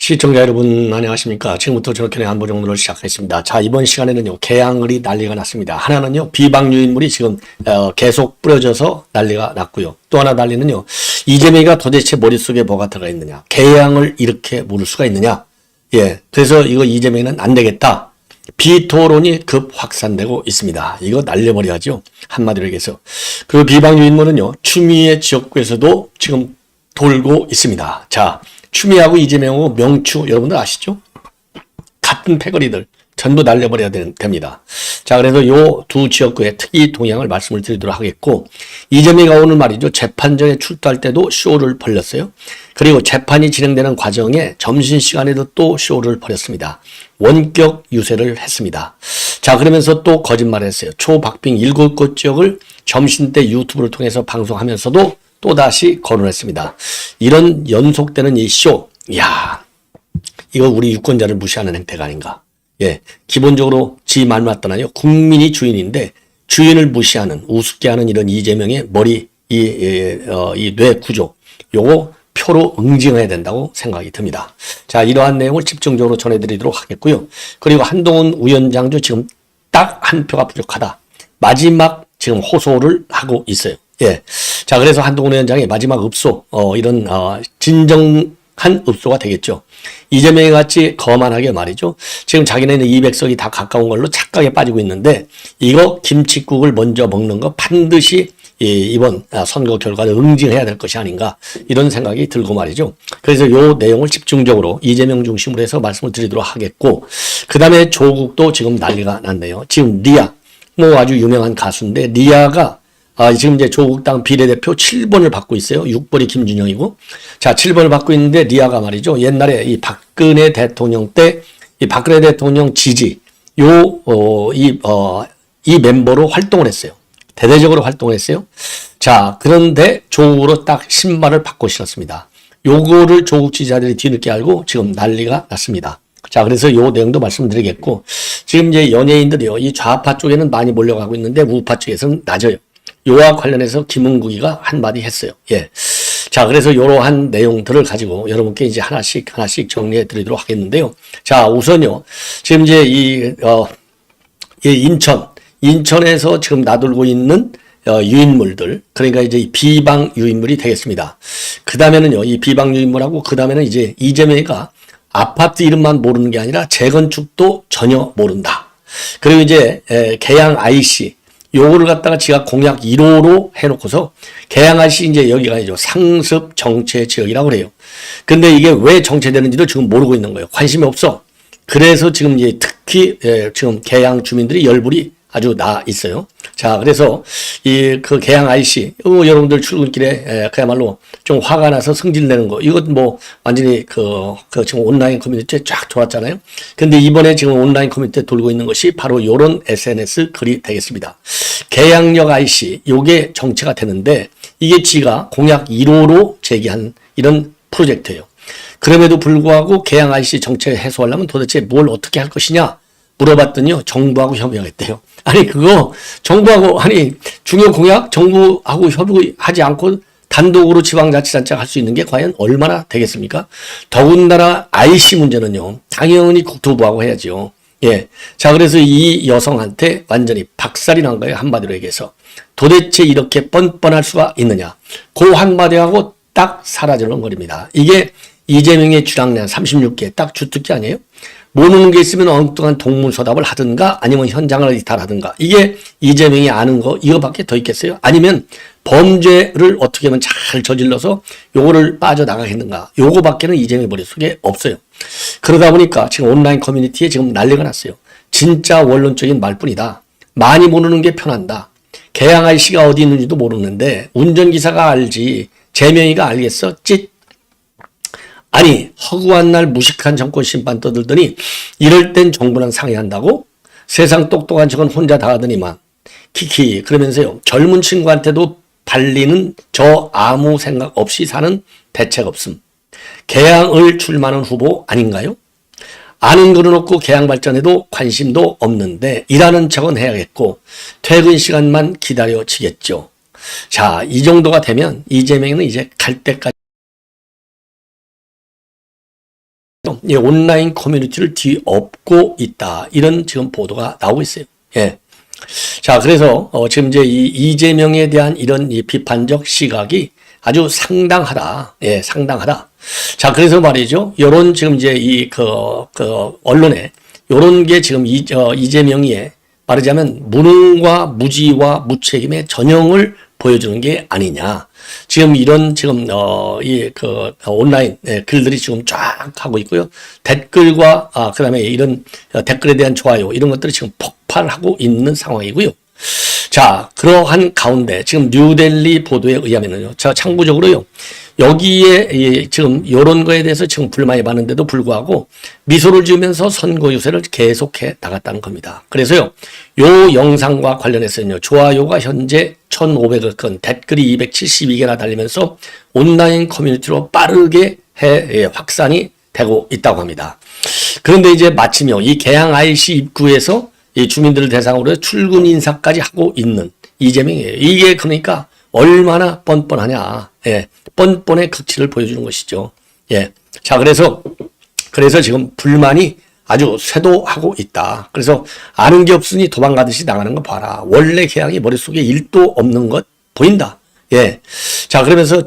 시청자 여러분 안녕하십니까. 지금부터 저렇게 안보 정도를 시작하겠습니다. 자, 이번 시간에는요 개항을이 난리가 났습니다. 하나는요 비방류 인물이 지금 계속 뿌려져서 난리가 났고요. 또 하나 난리는요 이재명이가 도대체 머릿속에 뭐가 들어가 있느냐, 개항을 이렇게 물을 수가 있느냐. 예, 그래서 이거 이재명은 안 되겠다, 비토론이 급 확산되고 있습니다. 이거 날려버려야죠, 한마디로 얘기해서. 그 비방류 인물은요 추미애 지역구에서도 지금 돌고 있습니다. 자, 추미애하고 이재명하고 명추 여러분들 아시죠? 같은 패거리들 전부 날려버려야 됩니다. 자, 그래서 요 두 지역구의 특이 동향을 말씀을 드리도록 하겠고, 이재명이가 오늘 말이죠 재판정에 출두할 때도 쇼를 벌였어요. 그리고 재판이 진행되는 과정에 점심시간에도 또 쇼를 벌였습니다. 원격 유세를 했습니다. 자, 그러면서 또 거짓말을 했어요. 초박빙 7곳 지역을 점심때 유튜브를 통해서 방송하면서도 또다시 거론했습니다. 이런 연속되는 이 쇼, 이야, 이거 우리 유권자를 무시하는 행태가 아닌가. 예, 기본적으로 지 말 맞더나요. 국민이 주인인데 주인을 무시하는, 우습게 하는 이런 이재명의 머리, 이 뇌 구조, 요거 표로 응징해야 된다고 생각이 듭니다. 자, 이러한 내용을 집중적으로 전해드리도록 하겠고요. 그리고 한동훈 위원장도 지금 딱 한 표가 부족하다, 마지막 지금 호소를 하고 있어요. 예. 자, 그래서 한동훈 위원장의 마지막 읍소, 진정한 읍소가 되겠죠. 이재명이 같이 거만하게 말이죠. 지금 자기네는 200석이 다 가까운 걸로 착각에 빠지고 있는데, 이거 김칫국을 먼저 먹는 거 반드시 이번 선거 결과를 응징해야 될 것이 아닌가, 이런 생각이 들고 말이죠. 그래서 요 내용을 집중적으로 이재명 중심으로 해서 말씀을 드리도록 하겠고, 그 다음에 조국도 지금 난리가 났네요. 지금 리아, 뭐 아주 유명한 가수인데, 리아가 지금 이제 조국당 비례대표 7번을 받고 있어요. 6번이 김준영이고. 자, 7번을 받고 있는데, 리아가 말이죠. 옛날에 이 박근혜 대통령 때, 이 박근혜 대통령 지지, 이 멤버로 활동을 했어요. 대대적으로 활동을 했어요. 자, 그런데 조국으로 딱 신발을 바꿔 신었습니다. 요거를 조국 지지자들이 뒤늦게 알고 지금 난리가 났습니다. 자, 그래서 요 내용도 말씀드리겠고, 지금 이제 연예인들이요, 이 좌파 쪽에는 많이 몰려가고 있는데, 우파 쪽에서는 낮아요. 요와 관련해서 김은국이가 한마디 했어요. 예. 자, 그래서 이러한 내용들을 가지고 여러분께 이제 하나씩 정리해 드리도록 하겠는데요. 자, 우선요, 지금 이제 인천에서 지금 나돌고 있는 유인물들, 그러니까 이제 비방 유인물이 되겠습니다. 그 다음에는요, 이 비방 유인물하고 그 다음에는 이제 이재명이가 아파트 이름만 모르는 게 아니라 재건축도 전혀 모른다. 그리고 이제 계양 IC, 요거를 갖다가 지가 공약 1호로 해놓고서, 계양아시 이제 여기가 이제 상습 정체 지역이라고 그래요. 근데 이게 왜 정체되는지도 지금 모르고 있는 거예요. 관심이 없어. 그래서 지금 이제 특히 지금 계양 주민들이 열불이 아주 나 있어요. 자, 그래서 그 계양 IC, 여러분들 출근길에 그야말로 좀 화가 나서 승질내는 거, 이건 뭐 완전히 지금 온라인 커뮤니티에 쫙 돌았잖아요. 근데 이번에 지금 온라인 커뮤니티에 돌고 있는 것이 바로 요런 SNS 글이 되겠습니다. 계양역 IC, 요게 정체가 되는데, 이게 지가 공약 1호로 제기한 이런 프로젝트예요. 그럼에도 불구하고 계양 IC 정체 해소하려면 도대체 뭘 어떻게 할 것이냐 물어봤더니요, 정부하고 협의하겠대요. 아니, 그거 정부하고, 중요 공약 정부하고 협의하지 않고 단독으로 지방자치단체가 할 수 있는 게 과연 얼마나 되겠습니까? 더군다나 IC 문제는요, 당연히 국토부하고 해야죠. 예. 자, 그래서 이 여성한테 완전히 박살이 난 거예요. 한마디로 얘기해서. 도대체 이렇게 뻔뻔할 수가 있느냐. 그 한마디하고 딱 사라지는 거입니다. 이게 이재명의 주량량 36개 딱 주특기 아니에요? 모르는 게 있으면 엉뚱한 동문서답을 하든가, 아니면 현장을 이탈하든가. 이게 이재명이 아는 거 이거밖에 더 있겠어요? 아니면 범죄를 어떻게 하면 잘 저질러서 요거를 빠져나가겠는가. 요거밖에는 이재명의 머릿속에 없어요. 그러다 보니까 지금 온라인 커뮤니티에 지금 난리가 났어요. 진짜 원론적인 말뿐이다. 많이 모르는 게 편한다. 계양 IC가 어디 있는지도 모르는데 운전기사가 알지 재명이가 알겠어? 찢. 아니, 허구한 날 무식한 정권 심판 떠들더니 이럴 땐 정부랑 상의한다고? 세상 똑똑한 척은 혼자 다 하더니만. 키키. 그러면서요, 젊은 친구한테도 발리는 저 아무 생각 없이 사는 대책 없음. 계양을 출마하는 후보 아닌가요? 아는 거는 없고 계양 발전에도 관심도 없는데 일하는 척은 해야겠고 퇴근 시간만 기다려지겠죠. 자, 이 정도가 되면 이재명은 이제 갈 때까지 말이죠. 이 온라인 커뮤니티를 뒤엎고 있다. 이런 지금 보도가 나오고 있어요. 예. 자, 그래서 지금 이제 이 이재명에 대한 이런 이 비판적 시각이 아주 상당하다. 예, 상당하다. 자, 그래서 말이죠. 요런 지금 이제 언론에 요런 게 지금 이재명이 말하자면 무능과 무지와 무책임의 전형을 보여주는 게 아니냐. 지금 이런 지금 온라인 글들이 지금 쫙 하고 있고요. 댓글과 그다음에 이런 댓글에 대한 좋아요 이런 것들이 지금 폭발하고 있는 상황이고요. 자, 그러한 가운데 지금 뉴델리 보도에 의하면은요. 자, 참고적으로요. 여기에 지금 이런 거에 대해서 지금 불만이 많은데도 불구하고 미소를 지으면서 선거 유세를 계속해 나갔다는 겁니다. 그래서요, 요 영상과 관련해서는요, 좋아요가 현재 1,500여 건, 댓글이 272개나 달리면서 온라인 커뮤니티로 빠르게 확산이 되고 있다고 합니다. 그런데 이제 마침요, 이 개항 IC 입구에서 이 주민들을 대상으로 출근 인사까지 하고 있는 이재명이에요. 이게 그러니까 얼마나 뻔뻔하냐. 예. 뻔뻔의 극치를 보여주는 것이죠. 예. 자, 그래서 지금 불만이 아주 쇄도하고 있다. 그래서 아는 게 없으니 도망가듯이 나가는 거 봐라. 원래 개항이 머릿속에 1도 없는 것 보인다. 예. 자, 그러면서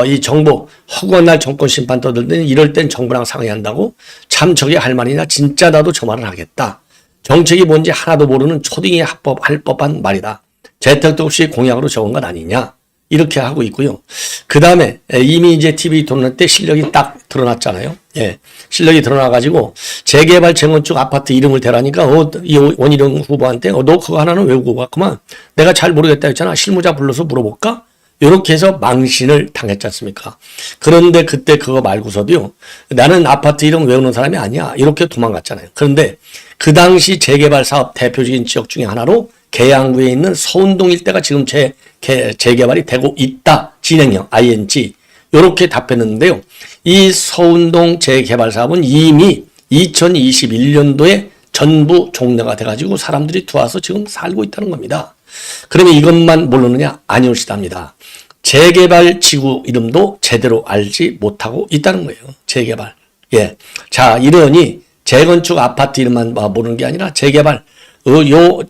이 정부, 허구한 날 정권 심판 떠들더니 이럴 땐 정부랑 상의한다고? 참 저게 할 말이냐? 진짜 나도 저 말을 하겠다. 정책이 뭔지 하나도 모르는 초딩이 할 법한 말이다. 재택도 없이 공약으로 적은 것 아니냐. 이렇게 하고 있고요. 그 다음에 이미 이제 TV 토론할 때 실력이 딱 드러났잖아요. 예. 실력이 드러나가지고 재개발 재건축 아파트 이름을 대라니까 이 원희룡 후보한테 너 그거 하나는 외우고 갔구만. 내가 잘 모르겠다 했잖아. 실무자 불러서 물어볼까? 이렇게 해서 망신을 당했지 않습니까? 그런데 그때 그거 말고서도요. 나는 아파트 이름 외우는 사람이 아니야. 이렇게 도망갔잖아요. 그런데 그 당시 재개발 사업 대표적인 지역 중에 하나로 계양구에 있는 서운동 일대가 지금 재개발이 되고 있다. 진행형 ING 이렇게 답했는데요. 이 서운동 재개발 사업은 이미 2021년도에 전부 종료가 돼가지고 사람들이 들어와서 지금 살고 있다는 겁니다. 그러면 이것만 모르느냐? 아니올시답니다. 재개발 지구 이름도 제대로 알지 못하고 있다는 거예요. 재개발. 예. 자, 이러니 재건축 아파트 이름만 모르는 게 아니라 재개발 요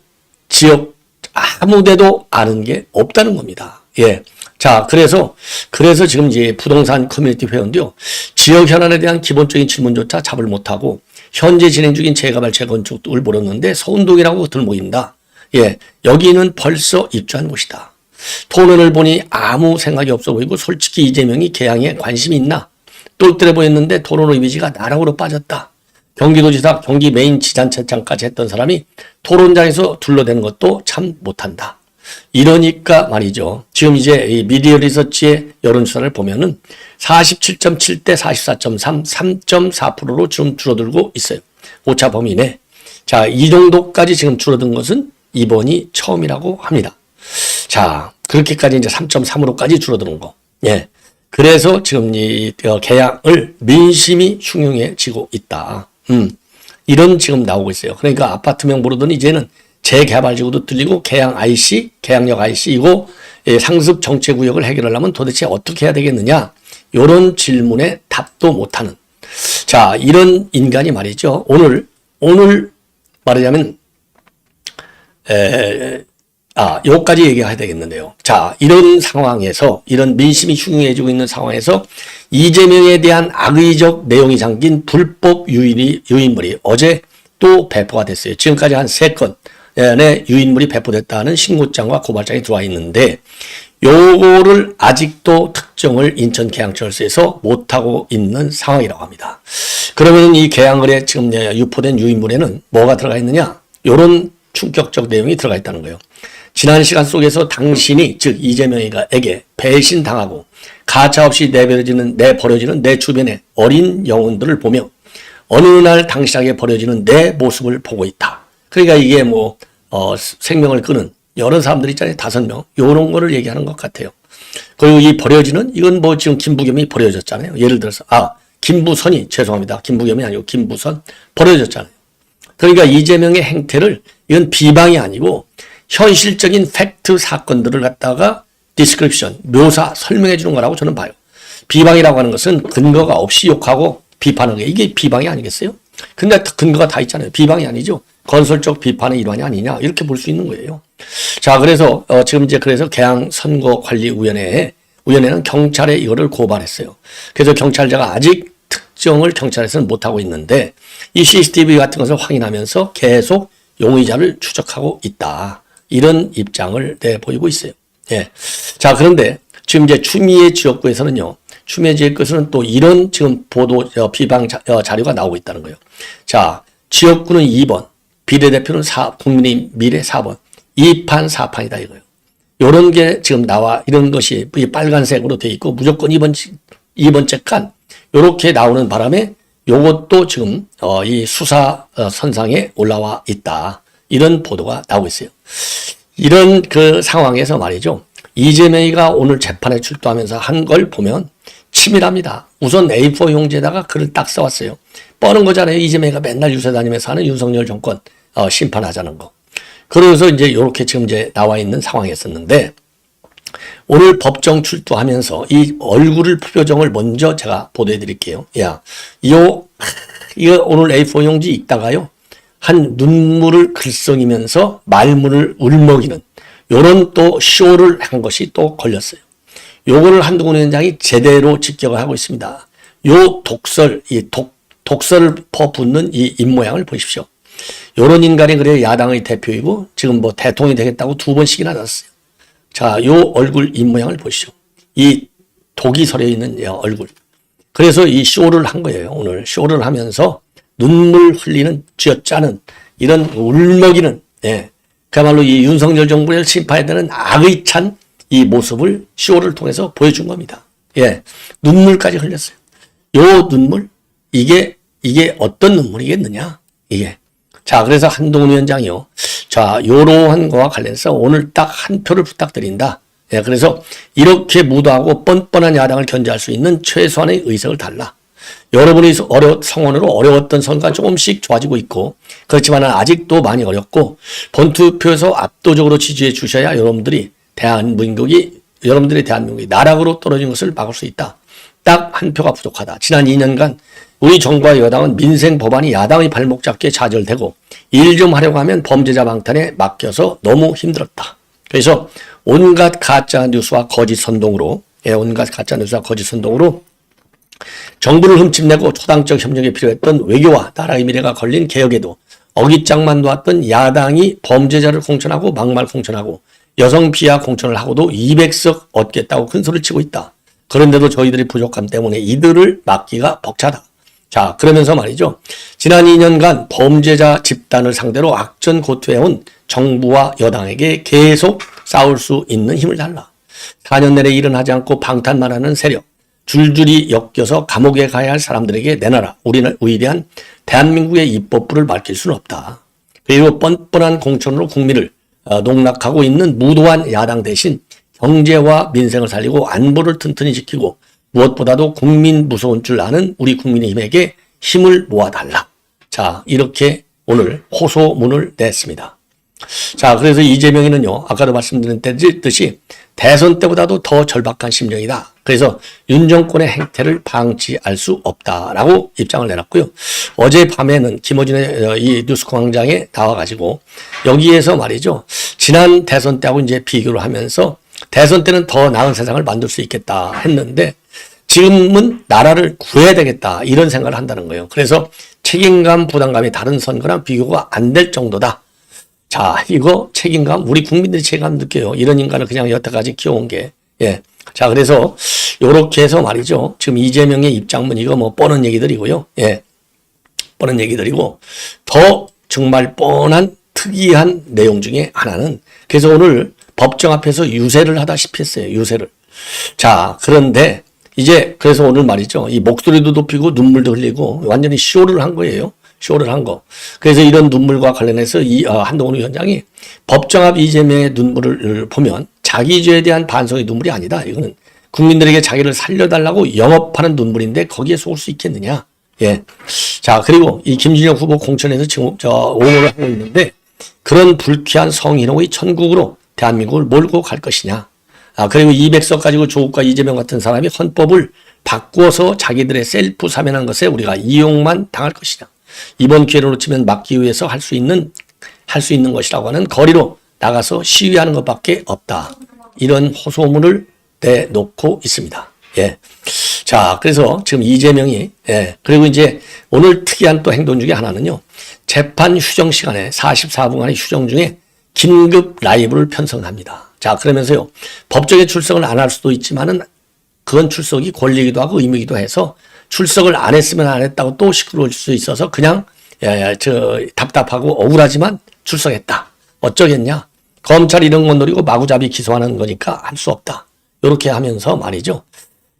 지역 아무데도 아는 게 없다는 겁니다. 예. 자, 그래서 지금 이제 부동산 커뮤니티 회원도요, 지역 현안에 대한 기본적인 질문조차 답을 못하고, 현재 진행 중인 재개발 재건축을 모르는데 서운동이라고 들모인다. 예. 여기는 벌써 입주한 곳이다. 토론을 보니 아무 생각이 없어 보이고, 솔직히 이재명이 개항에 관심이 있나? 똘똘해 보였는데 토론 이미지가 나락으로 빠졌다. 경기도지사 경기 메인 지자체장까지 했던 사람이 토론장에서 둘러대는 것도 참 못한다. 이러니까 말이죠. 지금 이제 이 미디어 리서치의 여론조사를 보면은 47.7대 44.3, 3.4%로 지금 줄어들고 있어요. 오차 범위 내. 자, 이 정도까지 지금 줄어든 것은 이번이 처음이라고 합니다. 자, 그렇게까지 이제 3.3으로까지 줄어드는 거. 예. 그래서 지금 이 개항을 민심이 흉흉해지고 있다. 이런 지금 나오고 있어요. 그러니까 아파트명 모르더니 이제는 재개발지구도 들리고 개항 IC, 개항역 IC 이거 상습 정체구역을 해결하려면 도대체 어떻게 해야 되겠느냐? 이런 질문에 답도 못하는. 자, 이런 인간이 말이죠. 오늘 말하자면 요까지 얘기해야 되겠는데요. 자, 이런 상황에서, 이런 민심이 흉흉해지고 있는 상황에서 이재명에 대한 악의적 내용이 담긴 불법 유인물이 어제 또 배포가 됐어요. 지금까지 한 3건의 유인물이 배포됐다는 신고장과 고발장이 들어와 있는데, 요거를 아직도 특정을 인천 계양철서에서 못하고 있는 상황이라고 합니다. 그러면 이 계양을에 지금 유포된 유인물에는 뭐가 들어가 있느냐? 요런 충격적 내용이 들어가 있다는 거예요. 지난 시간 속에서 당신이, 즉 이재명에게 배신당하고 가차없이 내버려지는 내 주변의 어린 영혼들을 보며 어느 날 당신에게 버려지는 내 모습을 보고 있다. 그러니까 이게 생명을 끊은 여러 사람들 있잖아요. 5명. 요런 거를 얘기하는 것 같아요. 그리고 이 버려지는, 이건 지금 김부겸이 버려졌잖아요. 예를 들어서, 김부선이, 죄송합니다. 김부겸이 아니고 김부선 버려졌잖아요. 그러니까 이재명의 행태를, 이건 비방이 아니고 현실적인 팩트 사건들을 갖다가 디스크립션, 묘사, 설명해 주는 거라고 저는 봐요. 비방이라고 하는 것은 근거가 없이 욕하고 비판하는 게 이게 비방이 아니겠어요? 근데 근거가 다 있잖아요. 비방이 아니죠. 건설적 비판의 일환이 아니냐 이렇게 볼 수 있는 거예요. 자, 그래서 지금 이제 그래서 개항선거관리위원회는 경찰에 이거를 고발했어요. 그래서 경찰자가 아직 특정을 경찰에서는 못하고 있는데 이 CCTV 같은 것을 확인하면서 계속 용의자를 추적하고 있다. 이런 입장을 내보이고 있어요. 예. 자, 그런데 지금 이제 추미애 지역구에서는요. 추미애 지역구에서는 또 이런 지금 보도 비방 자료가 나오고 있다는 거예요. 자, 지역구는 2번, 비례대표는 국민의 미래 4번. 2판 4판이다 이거예요. 요런 게 지금 나와 이런 것이 빨간색으로 돼 있고 무조건 2번째 칸 요렇게 나오는 바람에 요것도 지금 이 수사 선상에 올라와 있다. 이런 보도가 나오고 있어요. 이런 그 상황에서 말이죠. 이재명이가 오늘 재판에 출두하면서 한 걸 보면 치밀합니다. 우선 A4 용지에다가 글을 딱 써왔어요. 뻔한 거잖아요. 이재명이가 맨날 유세 다니면서 하는 윤석열 정권 심판하자는 거. 그래서 이제 이렇게 지금 이제 나와 있는 상황이었었는데 오늘 법정 출두하면서 이 얼굴을 표정을 먼저 제가 보도해 드릴게요. 이거 오늘 A4 용지 읽다가요. 한 눈물을 글썽이면서 말문을 울먹이는 요런 또 쇼를 한 것이 또 걸렸어요. 요거를 한동훈 위원장이 제대로 직격을 하고 있습니다. 요 독설을 퍼붓는 이 입모양을 보십시오. 요런 인간이 그래 야당의 대표이고 지금 뭐 대통령이 되겠다고 2번씩이나 났어요. 자, 요 얼굴 입모양을 보시죠. 이 독이 서려 있는 얼굴. 그래서 이 쇼를 한 거예요. 오늘 쇼를 하면서 눈물 흘리는 쥐어짜는 이런 울먹이는 그야말로 이 윤석열 정부를 심판해야 되는 악의 찬 이 모습을 쇼를 통해서 보여준 겁니다. 눈물까지 흘렸어요. 요 눈물 이게 어떤 눈물이겠느냐 이게. 자, 그래서 한동훈 위원장이요. 자, 요러한 거와 관련해서 오늘 딱 한 표를 부탁드린다. 그래서 이렇게 무도하고 뻔뻔한 야당을 견제할 수 있는 최소한의 의석을 달라. 여러분이 성원으로 어려웠던 선거가 조금씩 좋아지고 있고 그렇지만 아직도 많이 어렵고 본투표에서 압도적으로 지지해 주셔야 여러분들의 대한민국이 나락으로 떨어진 것을 막을 수 있다. 딱 한 표가 부족하다. 지난 2년간 우리 정부와 여당은 민생 법안이 야당의 발목 잡기에 좌절되고 일 좀 하려고 하면 범죄자 방탄에 맡겨서 너무 힘들었다. 그래서 온갖 가짜 뉴스와 거짓 선동으로 정부를 흠집내고 초당적 협력이 필요했던 외교와 나라의 미래가 걸린 개혁에도 어깃장만 놓았던 야당이 범죄자를 공천하고 막말 공천하고 여성 비하 공천을 하고도 200석 얻겠다고 큰 소리를 치고 있다. 그런데도 저희들이 부족함 때문에 이들을 막기가 벅차다. 자, 그러면서 말이죠. 지난 2년간 범죄자 집단을 상대로 악전고투해온 정부와 여당에게 계속 싸울 수 있는 힘을 달라. 4년 내내 일은 하지 않고 방탄만 하는 세력. 줄줄이 엮여서 감옥에 가야 할 사람들에게 내놔라. 우리는 위대한 대한민국의 입법부를 맡길 수는 없다. 그리고 뻔뻔한 공천으로 국민을 농락하고 있는 무도한 야당 대신 경제와 민생을 살리고 안보를 튼튼히 지키고 무엇보다도 국민 무서운 줄 아는 우리 국민의힘에게 힘을 모아달라. 자, 이렇게 오늘 호소문을 냈습니다. 자, 그래서 이재명이는요, 아까도 말씀드렸듯이 대선 때보다도 더 절박한 심정이다. 그래서 윤 정권의 행태를 방치할 수 없다라고 입장을 내놨고요. 어젯밤에는 김어준의 이 뉴스광장에 나와가지고 여기에서 말이죠. 지난 대선 때하고 이제 비교를 하면서 대선 때는 더 나은 세상을 만들 수 있겠다 했는데 지금은 나라를 구해야 되겠다 이런 생각을 한다는 거예요. 그래서 책임감, 부담감이 다른 선거랑 비교가 안 될 정도다. 자, 이거 책임감, 우리 국민들이 책임감 느껴요. 이런 인간을 그냥 여태까지 키워온 게. 자, 그래서 요렇게 해서 말이죠. 지금 이재명의 입장문 이거 뭐 뻔한 얘기들이고요. 뻔한 얘기들이고 더 정말 뻔한 특이한 내용 중에 하나는 그래서 오늘 법정 앞에서 유세를 하다시피 했어요. 유세를. 자, 그런데 이제 그래서 오늘 말이죠. 이 목소리도 높이고 눈물도 흘리고 완전히 쇼를 한 거예요. 쇼를 한 거. 그래서 이런 눈물과 관련해서 한동훈 위원장이 법정 앞 이재명의 눈물을 보면 자기 죄에 대한 반성의 눈물이 아니다. 이거는 국민들에게 자기를 살려달라고 영업하는 눈물인데 거기에 속을 수 있겠느냐. 자, 그리고 이 김진영 후보 공천에서 지금 옹호를 하고 있는데 그런 불쾌한 성희롱의 천국으로 대한민국을 몰고 갈 것이냐. 그리고 200석 가지고 조국과 이재명 같은 사람이 헌법을 바꾸어서 자기들의 셀프 사면한 것에 우리가 이용만 당할 것이냐. 이번 기회를 놓치면 막기 위해서 할 수 있는 것이라고 하는 거리로 나가서 시위하는 것밖에 없다. 이런 호소문을 내놓고 있습니다. 예. 자, 그래서 지금 이재명이, 예. 그리고 이제 오늘 특이한 또 행동 중에 하나는요. 재판 휴정 시간에 44분간의 휴정 중에 긴급 라이브를 편성합니다. 자, 그러면서요. 법정에 출석을 안 할 수도 있지만은 그건 출석이 권리이기도 하고 의무이기도 해서 출석을 안 했으면 안 했다고 또 시끄러울 수 있어서 그냥 답답하고 억울하지만 출석했다. 어쩌겠냐. 검찰이 이런 건 노리고 마구잡이 기소하는 거니까 할 수 없다. 이렇게 하면서 말이죠.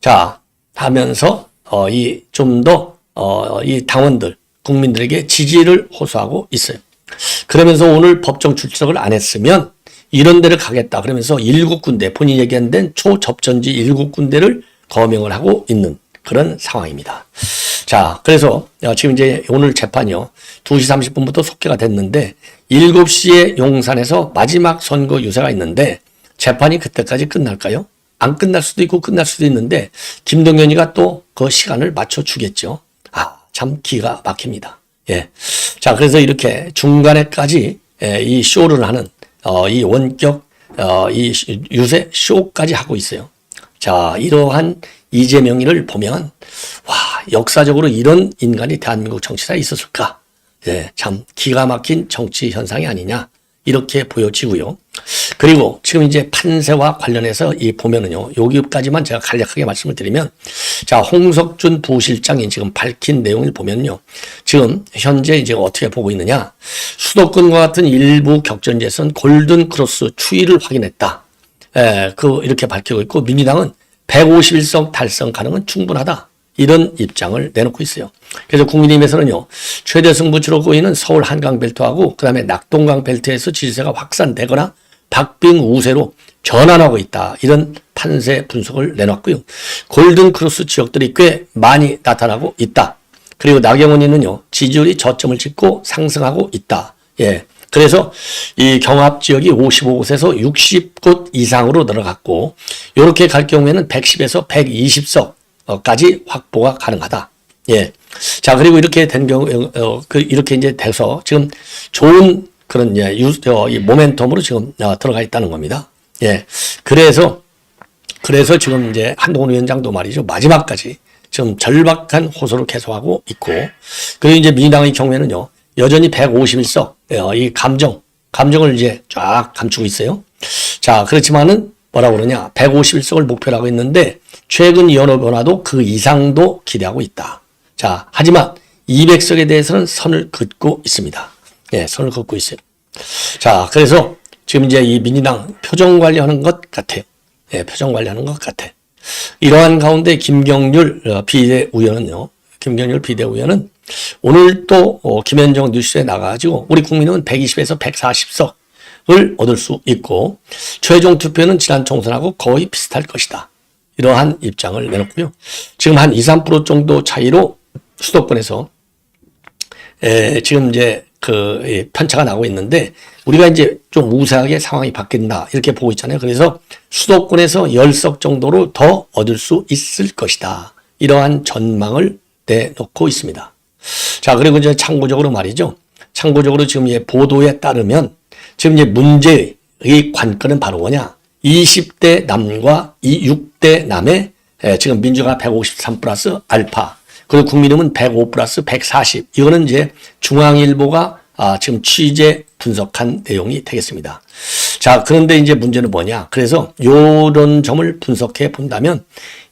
자, 하면서 좀 더 이 당원들 국민들에게 지지를 호소하고 있어요. 그러면서 오늘 법정 출석을 안 했으면 이런 데를 가겠다. 그러면서 7군데 본인이 얘기한 데는 초접전지 7군데를 거명을 하고 있는 그런 상황입니다. 자, 그래서 지금 이제 오늘 재판이요. 2시 30분부터 속개가 됐는데 7시에 용산에서 마지막 선고 유세가 있는데 재판이 그때까지 끝날까요? 안 끝날 수도 있고 끝날 수도 있는데 김동연이가 또 그 시간을 맞춰주겠죠. 아, 참 기가 막힙니다. 예. 자, 그래서 이렇게 중간에까지 이 쇼를 하는 이 원격 이 유세 쇼까지 하고 있어요. 자, 이러한 이재명이를 보면 와, 역사적으로 이런 인간이 대한민국 정치사에 있었을까? 예, 참 기가 막힌 정치 현상이 아니냐 이렇게 보여지고요. 그리고 지금 이제 판세와 관련해서 이 보면은요, 여기까지만 제가 간략하게 말씀을 드리면, 자, 홍석준 부실장이 지금 밝힌 내용을 보면요, 지금 현재 이제 어떻게 보고 있느냐, 수도권과 같은 일부 격전지에서는 골든 크로스 추이를 확인했다. 이렇게 밝히고 있고, 민주당은 151석 달성 가능은 충분하다. 이런 입장을 내놓고 있어요. 그래서 국민의힘에서는요, 최대 승부처로 보이는 서울 한강벨트하고 그 다음에 낙동강 벨트에서 지지세가 확산되거나 박빙 우세로 전환하고 있다. 이런 판세 분석을 내놨고요. 골든 크로스 지역들이 꽤 많이 나타나고 있다. 그리고 나경원이는요, 지지율이 저점을 찍고 상승하고 있다. 예. 그래서 이 경합 지역이 55곳에서 60곳 이상으로 늘어갔고, 이렇게 갈 경우에는 110에서 120석까지 확보가 가능하다. 예. 자, 그리고 이렇게 된 경우, 이렇게 이제 돼서 지금 좋은 그런, 이 모멘텀으로 지금 들어가 있다는 겁니다. 예. 그래서 지금 이제 한동훈 위원장도 말이죠. 마지막까지 지금 절박한 호소를 계속하고 있고, 그리고 이제 민주당의 경우에는요, 여전히 151석, 이 감정을 이제 쫙 감추고 있어요. 자, 그렇지만은 뭐라고 그러냐. 151석을 목표로 하고 있는데, 최근 여론 변화도 그 이상도 기대하고 있다. 자, 하지만 200석에 대해서는 선을 긋고 있습니다. 예, 선을 긋고 있어요. 자, 그래서 지금 이제 이 민주당 표정 관리하는 것 같아요. 예, 표정 관리하는 것 같아. 이러한 가운데 김경률 비대위원은 오늘 또 김현정 뉴스에 나가가지고 우리 국민은 120에서 140석을 얻을 수 있고 최종 투표는 지난 총선하고 거의 비슷할 것이다. 이러한 입장을 내놓고요. 지금 한 2, 3% 정도 차이로 수도권에서 지금 이제 편차가 나고 있는데 우리가 이제 좀 우세하게 상황이 바뀐다 이렇게 보고 있잖아요. 그래서 수도권에서 10석 정도로 더 얻을 수 있을 것이다. 이러한 전망을 내놓고 있습니다. 자, 그리고 이제 참고적으로 말이죠. 참고적으로 지금 보도에 따르면 지금 이제 문제의 관건은 바로 뭐냐. 20대 남과 6대 남의 지금 민주가 153 플러스 알파 그리고 국민의힘은 105 플러스 140 이거는 이제 중앙일보가 지금 취재 분석한 내용이 되겠습니다. 자, 그런데 이제 문제는 뭐냐. 그래서 요런 점을 분석해 본다면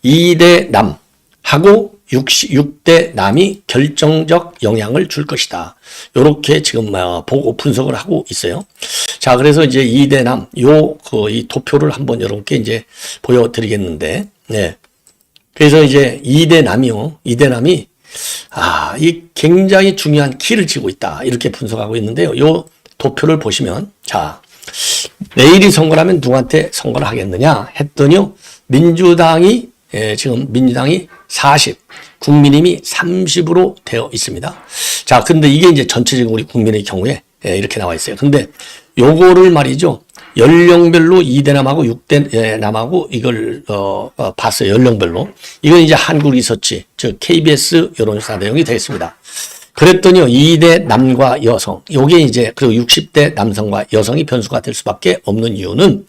2대 남하고 6대 남이 결정적 영향을 줄 것이다. 요렇게 지금 보고 분석을 하고 있어요. 자, 그래서 이제 2대 남, 이 도표를 한번 여러분께 이제 보여드리겠는데, 네. 그래서 이제 2대 남이요. 2대 남이, 이 굉장히 중요한 키를 쥐고 있다. 이렇게 분석하고 있는데요. 요 도표를 보시면, 자, 내일이 선거라면 누구한테 선거를 하겠느냐 했더니요. 지금 민주당이 40, 국민의힘이 30으로 되어 있습니다. 자, 근데 이게 이제 전체적인 우리 국민의 경우에 이렇게 나와 있어요. 근데 요거를 말이죠. 연령별로 2대 남하고 6대 남하고 이걸 봤어요. 연령별로. 이건 이제 한국 리서치, 즉 KBS 여론조사 내용이 되겠습니다. 그랬더니요, 2대 남과 여성, 요게 이제, 그리고 60대 남성과 여성이 변수가 될 수밖에 없는 이유는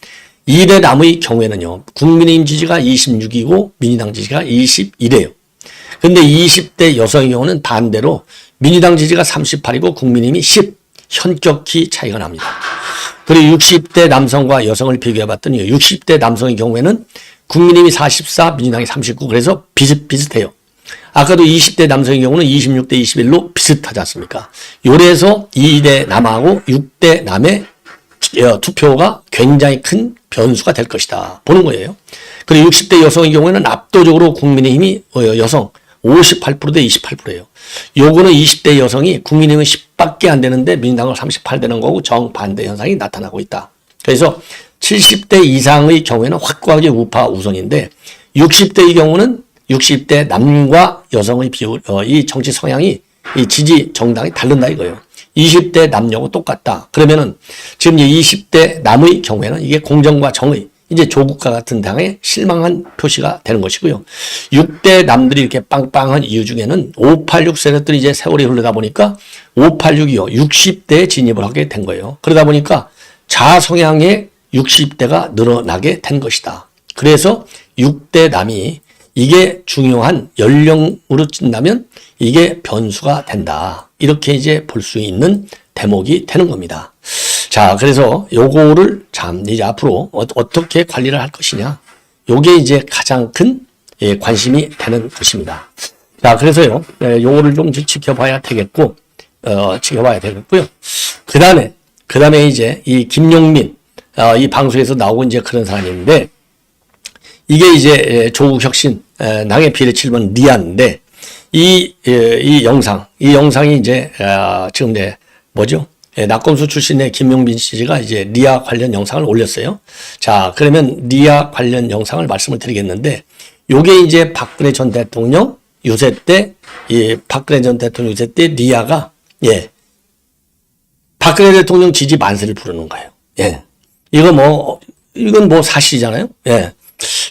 2대 남의 경우에는요, 국민의힘 지지가 26이고 민주당 지지가 21이에요. 근데 20대 여성의 경우는 반대로 민주당 지지가 38이고 국민의힘이 10, 현격히 차이가 납니다. 그리고 60대 남성과 여성을 비교해 봤더니 60대 남성의 경우에는 국민의힘이 44, 민주당이 39, 그래서 비슷비슷해요. 아까도 20대 남성의 경우는 26대 21로 비슷하지 않습니까? 요래서 2대 남하고 6대 남의 투표가 굉장히 큰 변수가 될 것이다 보는 거예요. 그리고 60대 여성의 경우에는 압도적으로 국민의힘이 여성 58%대 28%예요. 요거는 20대 여성이 국민의힘은 10밖에 안 되는데 민주당은 38 되는 거고 정반대 현상이 나타나고 있다. 그래서 70대 이상의 경우에는 확고하게 우파 우선인데 60대의 경우는 60대 남과 여성의 비율, 이 정치 성향이 이 지지 정당이 다른다 이거예요. 20대 남녀고 똑같다. 그러면은 지금 20대 남의 경우에는 이게 공정과 정의, 이제 조국과 같은 당에 실망한 표시가 되는 것이고요. 6대 남들이 이렇게 빵빵한 이유 중에는 586 세력들이 이제 세월이 흐르다 보니까 586이요. 60대에 진입을 하게 된 거예요. 그러다 보니까 자성향의 60대가 늘어나게 된 것이다. 그래서 6대 남이 이게 중요한 연령으로 찐다면 이게 변수가 된다. 이렇게 이제 볼 수 있는 대목이 되는 겁니다. 자, 그래서 요거를 참 이제 앞으로 어떻게 관리를 할 것이냐. 요게 이제 가장 큰 관심이 되는 것입니다. 자, 그래서요, 요거를 좀 지켜봐야 되겠고, 지켜봐야 되겠고요. 그 다음에 이제 이 김용민, 이 방송에서 나오고 이제 그런 사람인데, 이게 이제 조국 혁신, 당의 비례 7번 리안인데, 이 영상이 이제, 지금 이제, 뭐죠? 낙검수 출신의 김용민 씨가 이제 리아 관련 영상을 올렸어요. 자, 그러면 리아 관련 영상을 말씀을 드리겠는데, 요게 이제 박근혜 전 대통령 유세 때, 박근혜 전 대통령 유세 때 리아가, 박근혜 대통령 지지 만세를 부르는 거예요. 이건 뭐 사실이잖아요.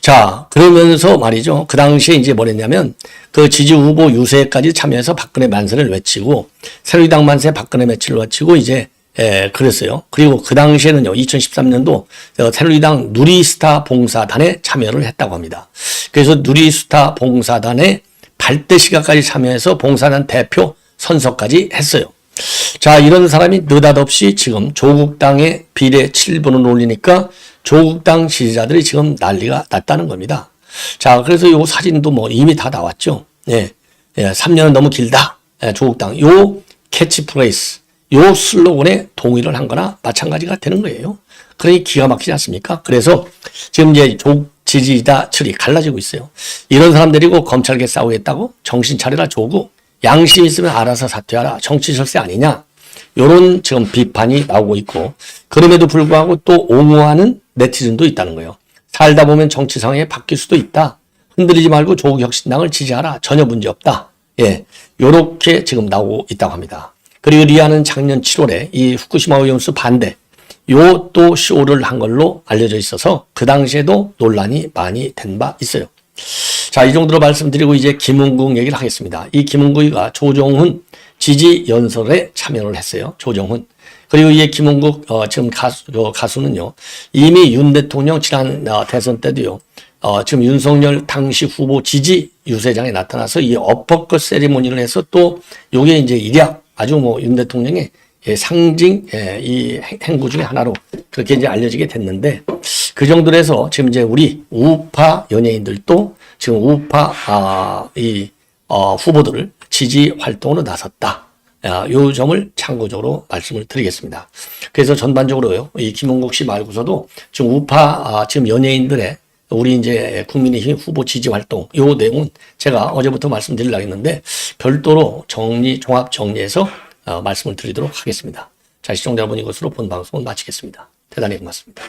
자, 그러면서 말이죠. 그 당시에 이제 뭐랬냐면, 그 지지 후보 유세까지 참여해서 박근혜 만세를 외치고, 새누리당 만세 박근혜 매치를 외치고, 이제, 그랬어요. 그리고 그 당시에는요, 2013년도 새누리당 누리스타 봉사단에 참여를 했다고 합니다. 그래서 누리스타 봉사단에 발대 시가까지 참여해서 봉사단 대표 선서까지 했어요. 자, 이런 사람이 느닷없이 지금 조국당의 비례 7번을 올리니까 조국당 지지자들이 지금 난리가 났다는 겁니다. 자, 그래서 요 사진도 뭐 이미 다 나왔죠. 3년은 너무 길다. 조국당. 요 캐치프레이스, 요 슬로건에 동의를 한 거나 마찬가지가 되는 거예요. 그러니 기가 막히지 않습니까? 그래서 지금 이제 조국 지지자 철이 갈라지고 있어요. 이런 사람들이고 검찰계 싸우겠다고? 정신 차려라 조국. 양심 있으면 알아서 사퇴하라. 정치 절세 아니냐? 요런 지금 비판이 나오고 있고, 그럼에도 불구하고 또 옹호하는 네티즌도 있다는 거예요. 살다 보면 정치 상황이 바뀔 수도 있다. 흔들리지 말고 조국 혁신당을 지지하라. 전혀 문제 없다. 요렇게 지금 나오고 있다고 합니다. 그리고 리아는 작년 7월에 이 후쿠시마 오염수 반대, 요 또 쇼를 한 걸로 알려져 있어서 그 당시에도 논란이 많이 된 바 있어요. 자, 이 정도로 말씀드리고 이제 김은국 얘기를 하겠습니다. 이 김은국이가 조정훈 지지 연설에 참여를 했어요. 조정훈. 그리고 이 김은국 지금 가수는요. 이미 윤 대통령 지난 대선 때도요. 지금 윤석열 당시 후보 지지 유세장에 나타나서 이 어퍼컷 세리머니를 해서 또 요게 이제 일약 아주 뭐 윤 대통령의 상징 이 행구 중에 하나로 그렇게 이제 알려지게 됐는데, 그 정도로 해서 지금 이제 우리 우파 연예인들도 지금 우파 후보들을 지지 활동으로 나섰다. 요 점을 참고적으로 말씀을 드리겠습니다. 그래서 전반적으로요, 이 김은국 씨 말고서도 지금 우파 지금 연예인들의 우리 이제 국민의힘 후보 지지 활동, 요 내용은 제가 어제부터 말씀드리려고 했는데 별도로 종합 정리해서 말씀을 드리도록 하겠습니다. 자, 시청자 여러분, 이것으로 본 방송은 마치겠습니다. 대단히 고맙습니다.